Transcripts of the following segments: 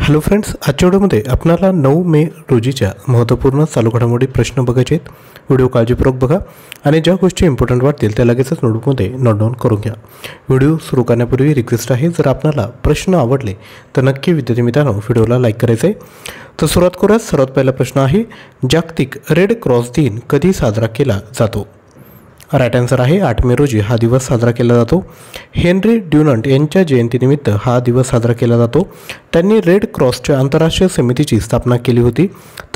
Hello friends, आजच्या व्हिडिओमध्ये आपल्याला 9 मे रोजीच्या महत्त्वपूर्ण चालू घडामोडी प्रश्न बघायचे आहेत। व्हिडिओ काळजीपूर्वक बघा आणि ज्या गोष्टी इम्पॉर्टंट वाटतील त्या लगेचच नोटबुकमध्ये नोट डाऊन करून घ्या। व्हिडिओ सुरू करण्यापूर्वी रिक्वेस्ट आहे, जर आपल्याला प्रश्न आवडले तर नक्की विद्यार्थी मित्रांनो व्हिडिओला लाईक करायचं आहे। तर सुरुवात करूया। सर्वात पहिला प्रश्न आहे, जागतिक रेड क्रॉस दिन कधी साजरा केला जातो? राईट आन्सर आहे 8 मे रोजी हा दिवस साजरा केला जातो। हेनरी ड्युनंट यांच्या जयंतीनिमित्त हा दिवस साजरा केला जातो। त्यांनी रेड क्रॉसच्या आंतरराष्ट्रीय समितीची स्थापना केली होती।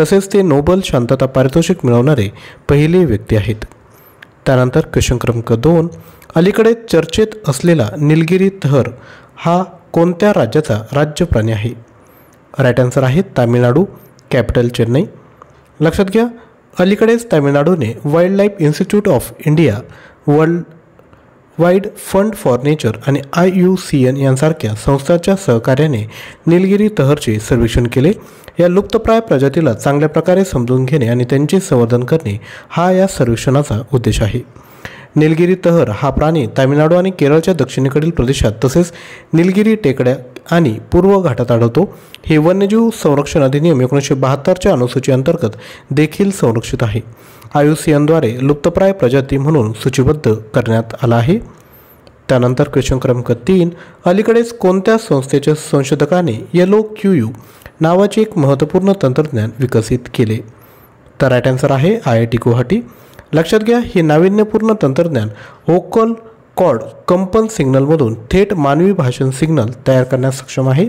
तसेच ते नोबेल शांतता पारितोषिक मिळवणारे पहिले व्यक्ती आहेत। त्यानंतर क्वेश्चन क्रमांक 2, अलीकडे चर्चेत असलेला निलगिरी तहर हा कोणत्या राज्याचा राज्य प्राणी आहे? राईट आन्सर आहे तामिळनाडू, कॅपिटल चेन्नई। लक्षात घ्या, अलीकडेच तामिळनाडूने wildlife institute of India, world wide fund for nature आणि IUCN यांसारख्या संस्थांच्या सहकार्याने निलगिरी तहरचे सर्वेक्षण केले। या लुप्तप्राय प्रजातीला चांगल्या प्रकारे समजून घेणे आणि त्यांचे संवर्धन करणे हा या सर्वेक्षणाचा उद्देश आहे। निलगिरी तहर हा प्राणी तामिळनाडू आणि केरळच्या दक्षिणेकडील प्रदेशात तसेच निलगिरी टेकड्या आणि पूर्व घाटात आढळतो। हे वन्यजीव संरक्षण अधिनियम 1972च्या अनुसूची अंतर्गत देखील संरक्षित आहे। IUCN द्वारे लुप्तप्राय प्रजाती म्हणून सूचीबद्ध करण्यात आला आहे। त्यानंतर क्वेश्चन क्रमांक 3, अलीकडेच कोणत्या संस्थेच्या संशोधकाने येलो QU नावाचे एक महत्त्वपूर्ण तंत्रज्ञान विकसित केले? तर राईट आन्सर आहे IIT गुवाहाटी। लक्षात घ्या, हे नाविन्यपूर्ण तंत्रज्ञान व्होकल कॉर्ड कंपन सिग्नलमधून थेट मानवी भाषण सिग्नल तयार करण्यास सक्षम आहे।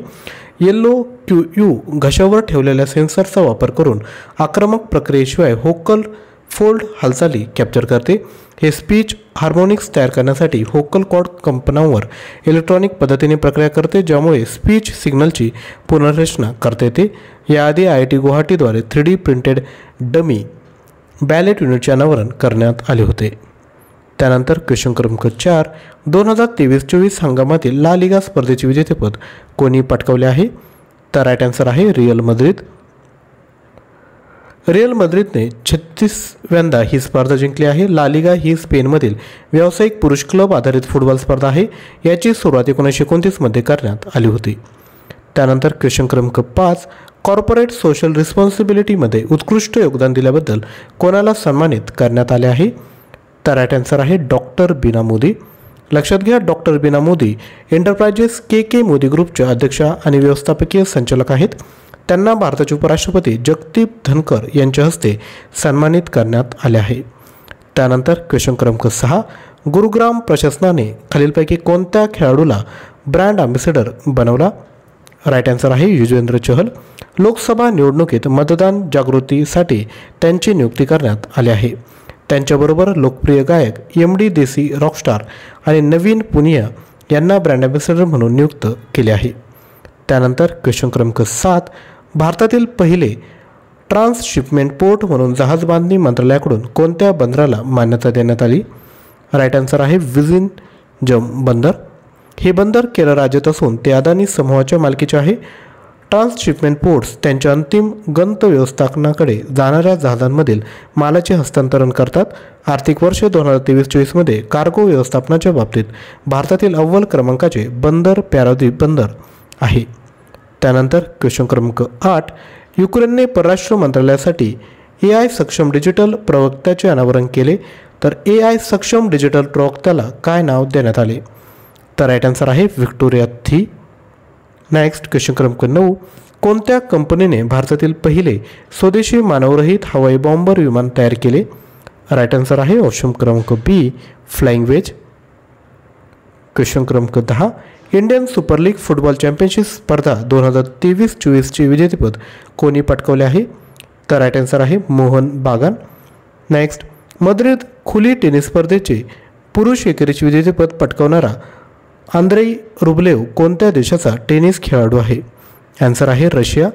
येलो QU घशावर ठेवलेल्या सेन्सरचा वापर करून आक्रमक प्रक्रियेशिवाय व्होकल फोल्ड हालचाली कॅप्चर करते। हे स्पीच हार्मोनिक्स तयार करण्यासाठी व्होकल कॉर्ड कंपनांवर इलेक्ट्रॉनिक पद्धतीने प्रक्रिया करते, ज्यामुळे स्पीच सिग्नलची पुनर्रचना करता येते। याआधी IIT गुवाहाटीद्वारे 3D printed dummy ballot युनिटचे अनावरण करण्यात आले होते। त्यानंतर क्वेश्चन क्रमांक 4, 2023-24 हंगामातील ला लिगा स्पर्धेचे विजेतेपद कोणी पटकावले आहे? तर राईट आन्सर आहे रिअल माद्रिद। रिअल माद्रिदने 36व्यांदा ही स्पर्धा जिंकली आहे। ला लिगा ही स्पेनमधील व्यावसायिक पुरुष क्लब आधारित फुटबॉल स्पर्धा आहे। याची सुरुवात 1929 मध्ये करण्यात आली होती। त्यानंतर क्वेश्चन क्रमांक 5, कॉर्पोरेट सोशल रिस्पॉन्सिबिलिटीमध्ये उत्कृष्ट योगदान दिल्याबद्दल कोणाला सन्मानित करण्यात आले आहे? तर राईट आन्सर आहे डॉक्टर बीना मोदी। लक्षात घ्या, doctor Bina Modi enterprises KK Modi ग्रुपच्या अध्यक्षा आणि व्यवस्थापकीय संचालक आहेत। त्यांना भारताचे उपराष्ट्रपती जगदीप धनकर यांच्या हस्ते सन्मानित करण्यात आले आहे। त्यानंतर क्वेश्चन क्रमांक 6, गुरुग्राम प्रशासनाने खालीलपैकी कोणत्या खेळाडूला ब्रँड अँबॅसेडर बनवला? राईट आन्सर आहे युजवेंद्र चहल। लोकसभा निवडणुकीत मतदान जागृतीसाठी त्यांची नियुक्ती करण्यात आली आहे। त्यांच्याबरोबर लोकप्रिय गायक MD देसी रॉकस्टार आणि नवीन पुनिया यांना ब्रँड अँबॅसेडर म्हणून नियुक्त केले आहे। त्यानंतर क्वेश्चन क्रमांक 7, भारतातील पहिले ट्रान्सशिपमेंट पोर्ट म्हणून जहाज बांधणी मंत्रालयाकडून कोणत्या बंदराला मान्यता देण्यात आली? राईट आन्सर आहे विझिंजम बंदर। हे बंदर केरळ राज्यात असून ते अदानी समूहाच्या मालकीचे आहे। ट्रान्सशिपमेंट पोर्ट्स त्यांच्या अंतिम गंतव्यस्थानाकडे जाणाऱ्या जहाजांमधील मालाचे हस्तांतरण करतात। आर्थिक वर्ष 2023-24 मध्ये कार्गो व्यवस्थापनाच्या बाबतीत भारतातील अव्वल क्रमांकाचे बंदर पॅरादीप बंदर आहे। त्यानंतर क्वेश्चन क्रमांक 8, युक्रेनने परराष्ट्र मंत्रालयासाठी AI सक्षम डिजिटल प्रवक्त्याचे अनावरण केले। तर AI सक्षम डिजिटल प्रवक्त्याला काय नाव देण्यात आले? तर राईट आन्सर आहे व्हिक्टोरिया थी। नेक्स्ट क्वेश्चन क्रमांक 9, कोणत्या कंपनीने भारतातील पहिले स्वदेशी मानवरहित हवाई बॉम्बर विमान तयार केले? राईट आन्सर आहे ऑप्शन क्रमांक B फ्लाइंग वेज। क्वेश्चन क्रमांक 10, Indian super league football championship स्पर्धा 2023-24 चे विजेतेपद कोणी पटकावले आहे? तर राईट आन्सर आहे मोहन बागान। नेक्स्ट, माद्रिद खुली टेनिस स्पर्धेचे पुरुष एकेरीचे विजेतेपद पटकावणारा आंद्रेई रुबलेव कोणत्या देशाचा टेनिस खेळाडू आहे? आन्सर आहे रशिया।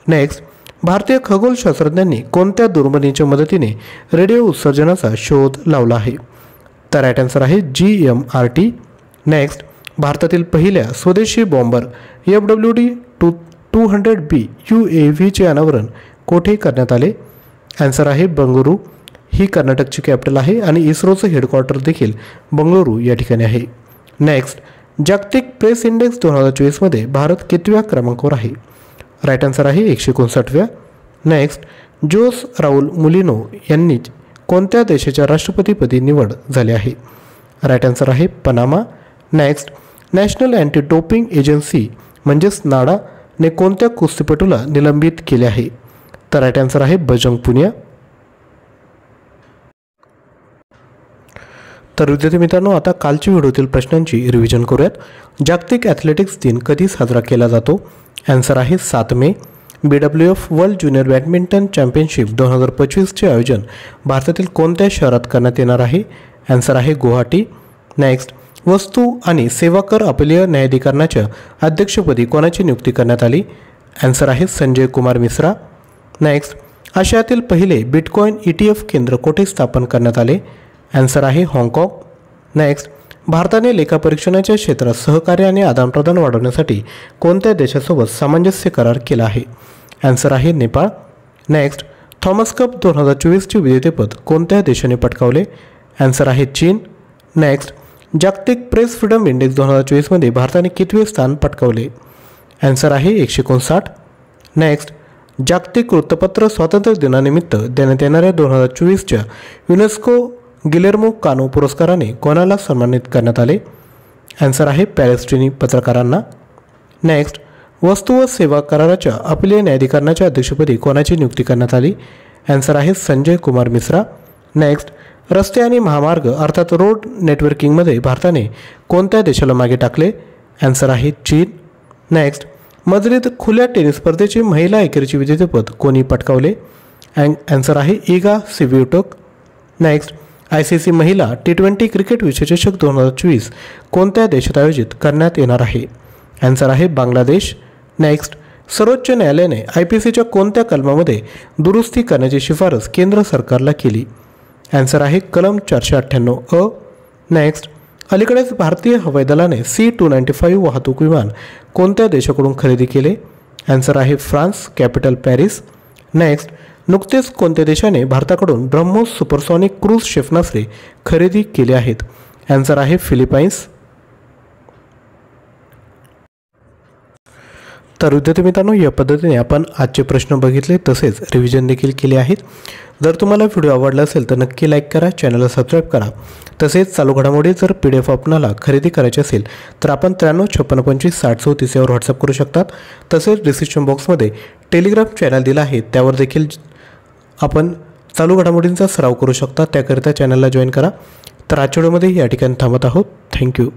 नेक्स्ट, भारतीय खगोलशास्त्रज्ञांनी कोणत्या दुर्बिणीच्या मदतीने रेडिओ उत्सर्जनाचा शोध लावला आहे? तर राईट आन्सर आहे GMRT। नेक्स्ट, भारतातील पहिल्या स्वदेशी बॉम्बर FWD-200B UAVचे अनावरण कोठे करण्यात आले? आन्सर आहे बंगळुरू। ही कर्नाटकची कॅपिटल आहे आणि इस्रोचं हेडक्वार्टर देखील बंगळुरू या ठिकाणी आहे। नेक्स्ट, जागतिक प्रेस इंडेक्स 2024 मध्ये भारत कितव्या क्रमांकावर आहे? राईट आन्सर आहे 159व्या. नेक्स्ट, जोस राऊल मुलिनो यांनी कोणत्या देशाच्या राष्ट्रपतीपदी निवड झाली आहे? राईट आन्सर आहे Panama. Next, national anti doping agency म्हणजेच नाडा ने कोणत्या कुस्तीपटूला निलंबित केले आहे? तर राईट आन्सर आहे बजरंग पुनिया. तर विद्यार्थी मित्रांनो, आता कालच्या व्हिडिओतील प्रश्नांची रिव्हिजन करूयात. जागतिक ॲथलेटिक्स दिन कधी साजरा केला जातो? आन्सर आहे 7 May. BWF world junior badminton championship 2025चे आयोजन भारतातील कोणत्या शहरात करण्यात येणार आहे? आन्सर आहे गुवाहाटी. नेक्स्ट, वस्तू आणि सेवा कर अपील न्यायाधिकरणाच्या अध्यक्षपदी कोणाची नियुक्ती करण्यात आली? आन्सर आहे संजय कुमार मिश्रा. नेक्स्ट, आशियातील पहिले बिटकॉइन ETF केंद्र कोठे स्थापन करण्यात आले? आन्सर आहे हाँगकाँग. नेक्स्ट, भारताने लेखापरीक्षणाच्या क्षेत्रात सहकार्य आणि आदानप्रदान वाढवण्यासाठी कोणत्या देशासोबत सामंजस्य करार केला आहे? आन्सर आहे नेपाळ. नेक्स्ट, थॉमस कप 2024चे विजेतेपद कोणत्या देशाने पटकावले? आन्सर आहे चीन. नेक्स्ट, जागतिक प्रेस फ्रीडम इंडेक्स 2024मध्ये भारताने कितवे स्थान पटकावले? आन्सर आहे 159. नेक्स्ट, जागतिक वृत्तपत्र स्वातंत्र्य दिनानिमित्त देण्यात येणाऱ्या 2024च्या युनेस्को गिलेर्मो कानो पुरस्काराने कोणाला सन्मानित करण्यात आले? आन्सर आहे पॅलेस्टिनी पत्रकारांना. नेक्स्ट, वस्तू व सेवा कराराच्या अपील न्यायाधिकरणाच्या अध्यक्षपदी कोणाची नियुक्ती करण्यात आली? आन्सर आहे संजय कुमार मिश्रा. नेक्स्ट, रस्ते आणि महामार्ग अर्थात रोड नेटवर्किंगमध्ये भारताने कोणत्या देशाला मागे टाकले? आन्सर आहे चीन. नेक्स्ट, मद्रिद खुल्या टेनिस स्पर्धेचे महिला एकेरीचे विजेतेपद कोणी पटकावले? आन्सर आहे इगा स्विएटोक. नेक्स्ट, ICC महिला T20 क्रिकेट विश्वचषक 2024 कोणत्या देशात आयोजित करण्यात येणार आहे? आन्सर आहे बांगलादेश. नेक्स्ट, सर्वोच्च न्यायालयाने IPCच्या कोणत्या कलमामध्ये दुरुस्ती करण्याची शिफारस केंद्र सरकारला केली? आन्सर आहे कलम 498 अ. नेक्स्ट, अलीकडेच भारतीय हवाई दलाने C-295 वाहतूक विमान कोणत्या देशाकडून खरेदी केले? आन्सर आहे फ्रान्स, कॅपिटल पॅरिस. नेक्स्ट, नुकतेच कोणत्या देशाने भारताकडून ब्रह्मोस सुपरसॉनिक क्रूज क्षेपणास्त्रे खरेदी केले आहेत? आन्सर आहे फिलिपाईन्स. तर विद्यार्थी मित्रांनो, या पद्धतीने आपण आजचे प्रश्न बघितले तसेच रिव्हिजन देखील केले आहेत. जर तुम्हाला व्हिडिओ आवडला असेल तर नक्की लाईक करा, चॅनलला सबस्क्राईब करा. तसेच चालू घडामोडी जर PDF आपणाला खरेदी करायची असेल तर आपण 9356256034 यावर व्हॉट्सअप करू शकतात. तसेच डिस्क्रिप्शन बॉक्समध्ये टेलिग्राम चॅनल दिला आहे, त्यावर देखील आपण चालू घडामोडींचा सराव करू शकता. त्याकरिता चॅनलला जॉईन करा. तर आजच्या व्हिडिओमध्ये या ठिकाणी थांबत आहोत. थँक्यू.